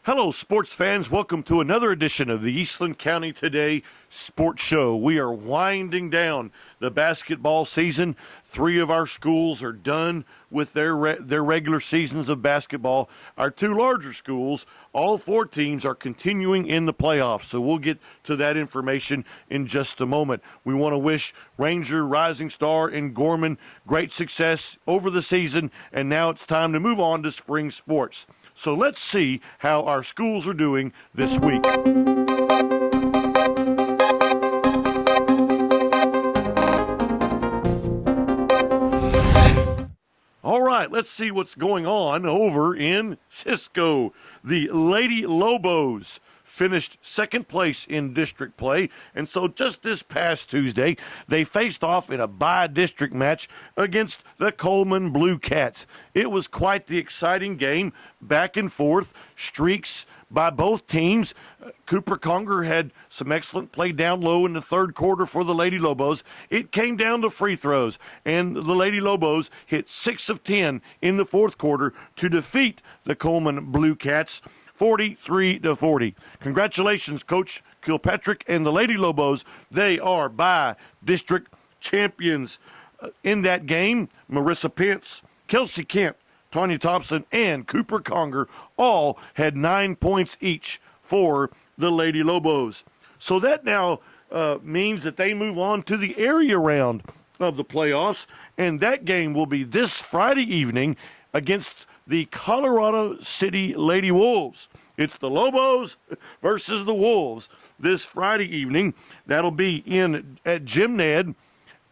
Hello, sports fans. Welcome to another edition of the Eastland County Today Sports Show. We are winding down the basketball season. 3 of our schools are done with their regular seasons of basketball. Our 2 larger schools, all 4 teams are continuing in the playoffs. So we'll get to that information in just a moment. We want to wish Ranger, Rising Star, and Gorman great success over the season. And now it's time to move on to spring sports. So let's see how our schools are doing this week. All right, let's see what's going on over in Cisco. The Lady Lobos finished second place in district play, and so just this past Tuesday, they faced off in a bi-district match against the Coleman Blue Cats. It was quite the exciting game, back and forth, streaks by both teams. Cooper Conger had some excellent play down low in the third quarter for the Lady Lobos. It came down to free throws, and the Lady Lobos hit 6 of 10 in the fourth quarter to defeat the Coleman Blue Cats 43-40. Congratulations, Coach Kilpatrick and the Lady Lobos. They are by-district champions. In that game, Marissa Pence, Kelsey Kent, Tanya Thompson, and Cooper Conger all had 9 points each for the Lady Lobos. So that now means that they move on to the area round of the playoffs, and that game will be this Friday evening against the Colorado City Lady Wolves. It's the Lobos versus the Wolves this Friday evening. That'll be at Jim Ned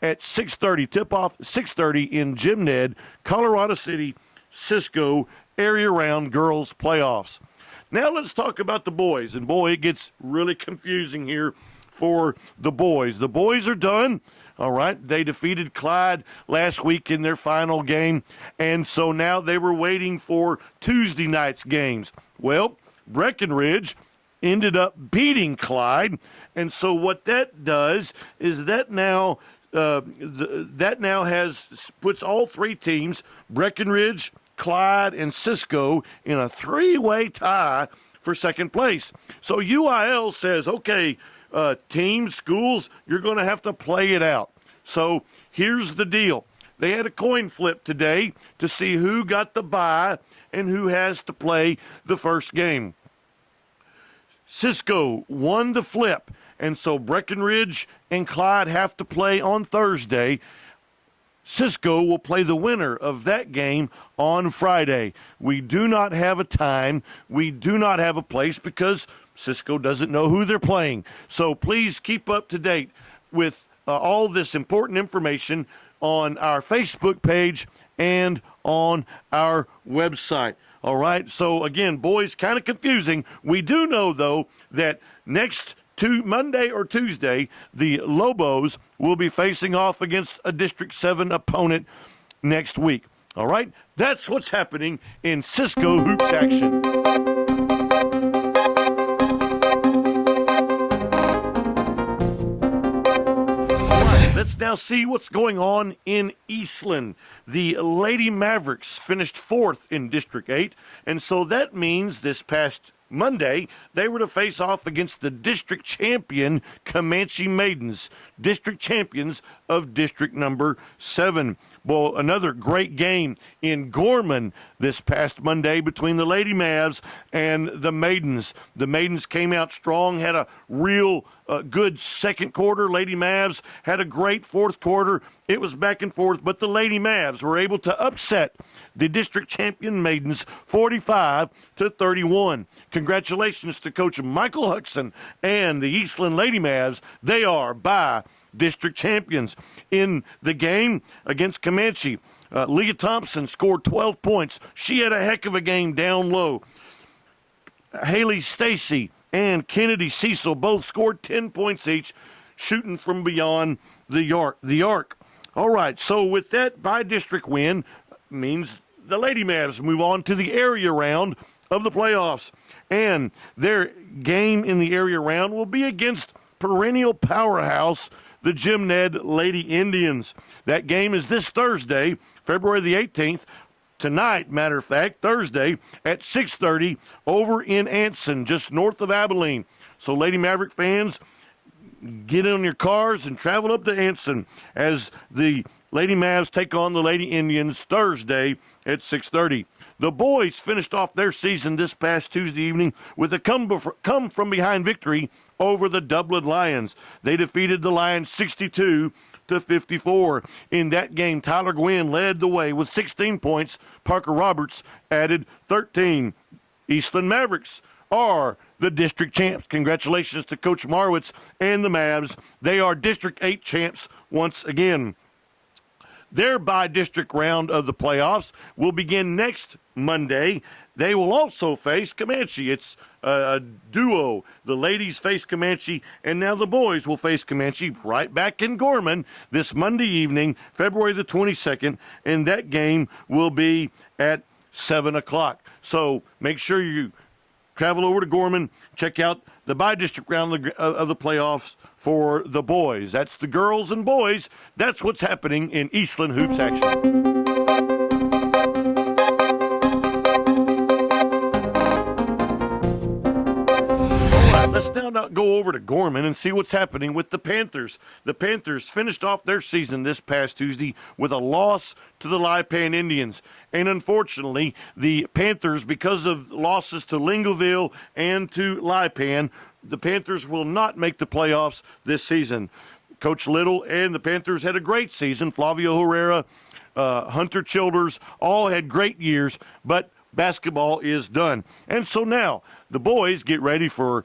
at 6:30. Tip-off 6:30 in Jim Ned, Colorado City, Cisco area round girls playoffs. Now let's talk about the boys. And boy, it gets really confusing here for the boys. The boys are done. All right, they defeated Clyde last week in their final game, and so now they were waiting for Tuesday night's games. Well, Breckenridge ended up beating Clyde, and so what that does is that now puts all 3 teams, Breckenridge, Clyde, and Cisco, in a 3-way tie for second place. So UIL says, okay, teams, schools, you're going to have to play it out. So here's the deal. They had a coin flip today to see who got the bye and who has to play the first game. Cisco won the flip, and so Breckenridge and Clyde have to play on Thursday. Cisco will play the winner of that game on Friday. We do not have a time. We do not have a place because Cisco doesn't know who they're playing. So please keep up to date with all this important information on our Facebook page and on our website. All right, so again, boys, kind of confusing. We do know, though, that next Monday or Tuesday, the Lobos will be facing off against a District 7 opponent next week. All right, that's what's happening in Cisco hoops action. Let's now see what's going on in Eastland. The Lady Mavericks finished 4th in District 8, and so that means this past Monday they were to face off against the district champion Comanche Maidens, district champions of District number 7. Well, another great game in Gorman this past Monday between the Lady Mavs and the Maidens. The Maidens came out strong, had a real good second quarter. Lady Mavs had a great fourth quarter. It was back and forth, but the Lady Mavs were able to upset the district champion Maidens 45-31. Congratulations to Coach Michael Huxon and the Eastland Lady Mavs. They are by district champions. In the game against Comanche, Leah Thompson scored 12 points. She had a heck of a game down low. Haley Stacy and Kennedy Cecil both scored 10 points each, shooting from beyond the arc. All right, so with that by-district win means the Lady Mavs move on to the area round of the playoffs. And their game in the area round will be against perennial powerhouse, the Jim Ned Lady Indians. That game is this Thursday, February the 18th, tonight, matter of fact, Thursday at 6:30 over in Anson, just north of Abilene. So, Lady Maverick fans, get in your cars and travel up to Anson as the Lady Mavs take on the Lady Indians Thursday at 6:30. The boys finished off their season this past Tuesday evening with a come-from-behind victory over the Dublin Lions. They defeated the Lions 62-54. In that game, Tyler Gwynn led the way with 16 points. Parker Roberts added 13. Eastland Mavericks are the district champs. Congratulations to Coach Marwitz and the Mavs. They are District 8 champs once again. Their by-district round of the playoffs will begin next Monday. They will also face Comanche. It's a duo. The ladies face Comanche, and now the boys will face Comanche right back in Gorman this Monday evening, February the 22nd, and that game will be at 7 o'clock. So make sure you travel over to Gorman, check out the by-district round of the playoffs for the boys. That's the girls and boys. That's what's happening in Eastland Hoops action. Let's now go over to Gorman and see what's happening with the Panthers. The Panthers finished off their season this past Tuesday with a loss to the Lipan Indians. And unfortunately, the Panthers, because of losses to Lingoville and to Lipan, the Panthers will not make the playoffs this season. Coach Little and the Panthers had a great season. Flavio Herrera, Hunter Childers, all had great years, but basketball is done. And so now the boys get ready for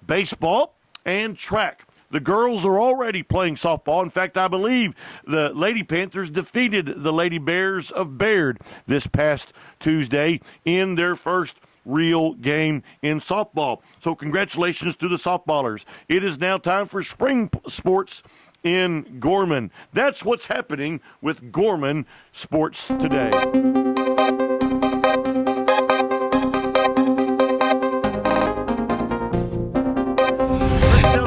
baseball and track. The girls are already playing softball. In fact, I believe the Lady Panthers defeated the Lady Bears of Baird this past Tuesday in their first real game in softball. So congratulations to the softballers. It is now time for spring sports in Gorman. That's what's happening with Gorman sports today.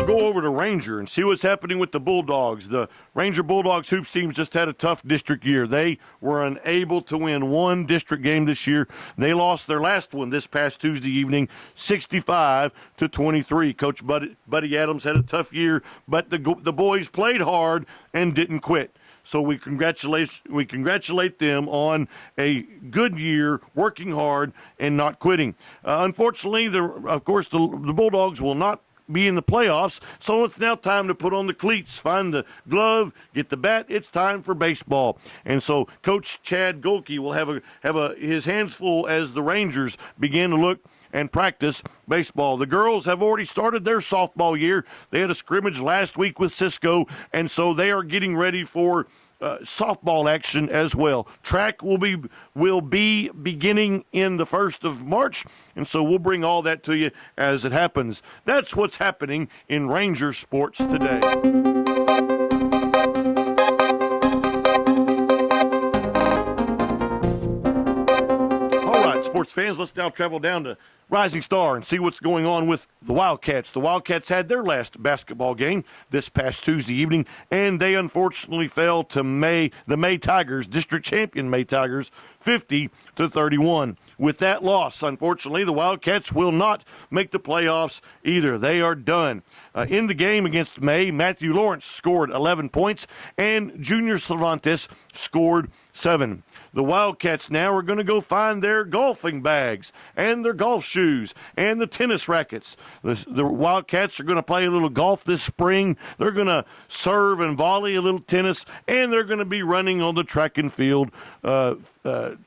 Go over to Ranger and see what's happening with the Bulldogs. The Ranger Bulldogs hoops team just had a tough district year. They were unable to win one district game this year. They lost their last one this past Tuesday evening, 65-23. Coach Buddy Adams had a tough year, but the boys played hard and didn't quit. So we congratulate them on a good year, working hard and not quitting. Unfortunately, the Bulldogs will not be in the playoffs, so it's now time to put on the cleats, find the glove, get the bat. It's time for baseball. And so Coach Chad Golke will have his hands full as the Rangers begin to look and practice baseball. The girls have already started their softball year. They had a scrimmage last week with Cisco, and so they are getting ready for softball action as well. Track will be beginning in the 1st of March, and so we'll bring all that to you as it happens. That's what's happening in Ranger sports today. All right, sports fans, let's now travel down to Rising Star and see what's going on with the Wildcats. The Wildcats had their last basketball game this past Tuesday evening, and they unfortunately fell to the May Tigers, district champion May Tigers, 50-31. With that loss, unfortunately, the Wildcats will not make the playoffs either. They are done. In the game against May, Matthew Lawrence scored 11 points, and Junior Cervantes scored 7. The Wildcats now are going to go find their golfing bags and their golf shoes and the tennis rackets. The Wildcats are going to play a little golf this spring. They're going to serve and volley a little tennis, and they're going to be running on the track and field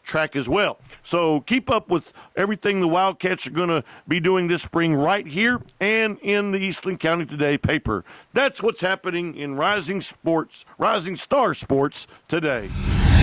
track as well. So keep up with everything the Wildcats are going to be doing this spring right here and in the Eastland County Today paper. That's what's happening in Rising Star Sports today.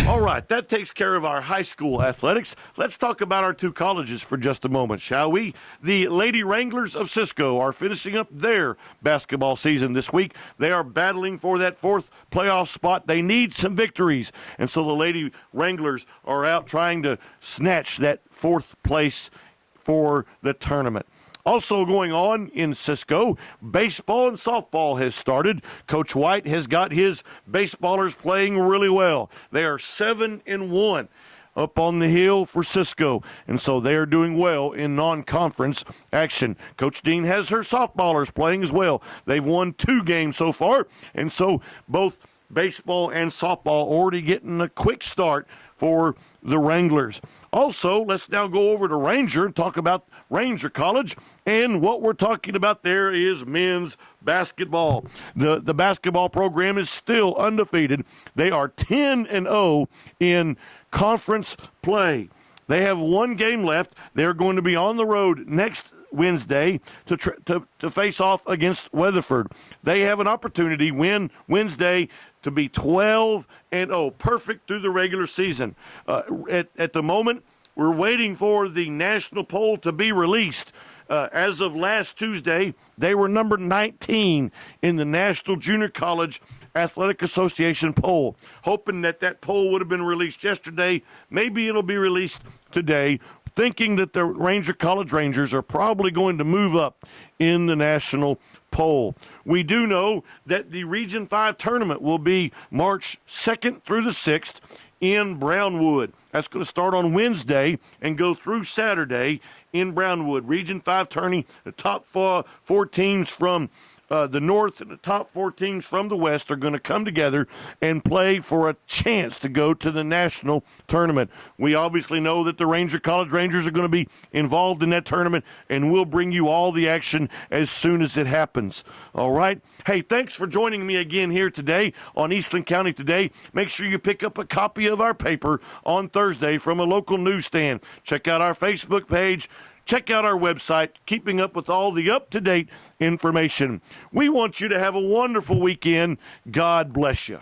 All right, that takes care of our high school athletics. Let's talk about our two colleges for just a moment, shall we? The Lady Wranglers of Cisco are finishing up their basketball season this week. They are battling for that 4th playoff spot. They need some victories, and so the Lady Wranglers are out trying to snatch that 4th place for the tournament. Also going on in Cisco, baseball and softball has started. Coach White has got his baseballers playing really well. They are 7-1. up on the hill for Cisco, and so they are doing well in non-conference action. Coach Dean has her softballers playing as well. They've won 2 games so far, and so both baseball and softball already getting a quick start for the Wranglers. Also, let's now go over to Ranger and talk about Ranger College. And what we're talking about there is men's basketball. The basketball program is still undefeated. They are 10-0 in conference play. They have 1 game left. They're going to be on the road next Wednesday to face off against Weatherford. They have an opportunity win Wednesday to be 12-0, perfect through the regular season. At the moment, we're waiting for the national poll to be released. As of last Tuesday, they were number 19 in the National Junior College Athletic Association poll. Hoping that poll would have been released yesterday. Maybe it'll be released today. Thinking that the Ranger College Rangers are probably going to move up in the national poll. We do know that the Region 5 tournament will be March 2nd through the 6th in Brownwood. That's going to start on Wednesday and go through Saturday in Brownwood. Region 5 tourney, the top 4 teams from the north and the top 4 teams from the west are going to come together and play for a chance to go to the national tournament. We obviously know that the Ranger College Rangers are going to be involved in that tournament, and we'll bring you all the action as soon as it happens. All right? Hey, thanks for joining me again here today on Eastland County Today. Make sure you pick up a copy of our paper on Thursday from a local newsstand. Check out our Facebook page. Check out our website, keeping up with all the up-to-date information. We want you to have a wonderful weekend. God bless you.